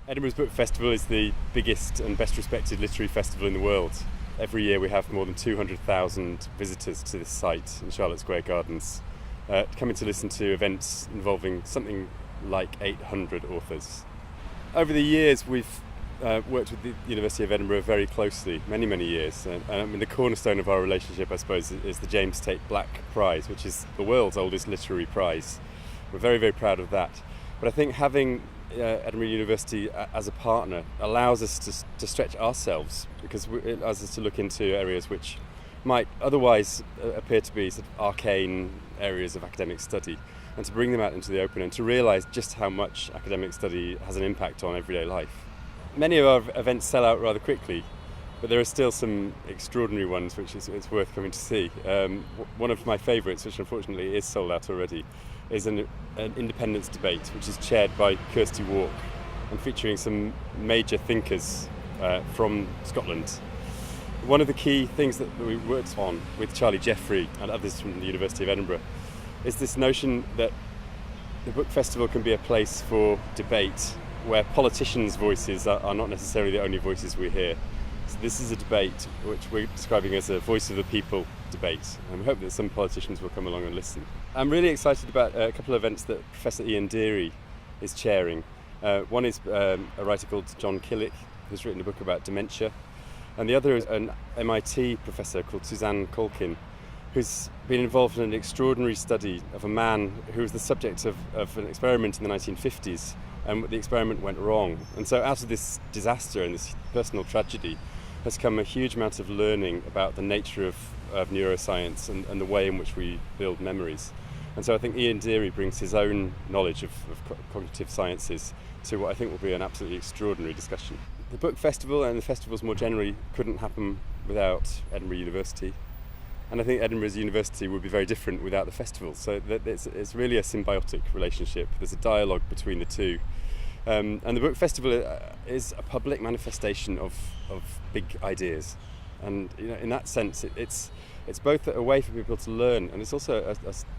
Edinburgh's Book Festival is the biggest and best respected literary festival in the world. Every year we have more than 200,000 visitors to this site in Charlotte Square Gardens, coming to listen to events involving something like 800 authors. Over the years we've worked with the University of Edinburgh very closely, many years. And the cornerstone of our relationship, I suppose, is the James Tait Black Prize, which is the world's oldest literary prize. We're very proud of that. But I think having Edinburgh University as a partner allows us to stretch ourselves, because it allows us to look into areas which might otherwise appear to be sort of arcane areas of academic study, and to bring them out into the open and to realise just how much academic study has an impact on everyday life. Many of our events sell out rather quickly, but there are still some extraordinary ones which it's worth coming to see. One of my favourites, which unfortunately is sold out already, is an independence debate, which is chaired by Kirsty Walk and featuring some major thinkers from Scotland. One of the key things that we worked on with Charlie Jeffrey and others from the University of Edinburgh is this notion that the book festival can be a place for debate where politicians' voices are not necessarily the only voices we hear. So this is a debate which we're describing as a voice of the people debate, and we hope that some politicians will come along and listen. I'm really excited about a couple of events that Professor Ian Deary is chairing. One is a writer called John Killick, who's written a book about dementia, and the other is an MIT professor called Suzanne Colkin, who's been involved in an extraordinary study of a man who was the subject of an experiment in the 1950s, and the experiment went wrong. And so out of this disaster and this personal tragedy has come a huge amount of learning about the nature of neuroscience and the way in which we build memories. And so I think Ian Deary brings his own knowledge of cognitive sciences to what I think will be an absolutely extraordinary discussion. The book festival and the festivals more generally couldn't happen without Edinburgh University. And I think Edinburgh's university would be very different without the festival. So it's really a symbiotic relationship. There's a dialogue between the two. And the book festival is a public manifestation of big ideas. And in that sense, it's both a way for people to learn, and it's also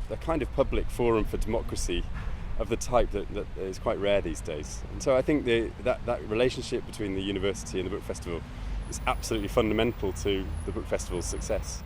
a kind of public forum for democracy of the type that is quite rare these days. And so I think that relationship between the university and the book festival is absolutely fundamental to the book festival's success.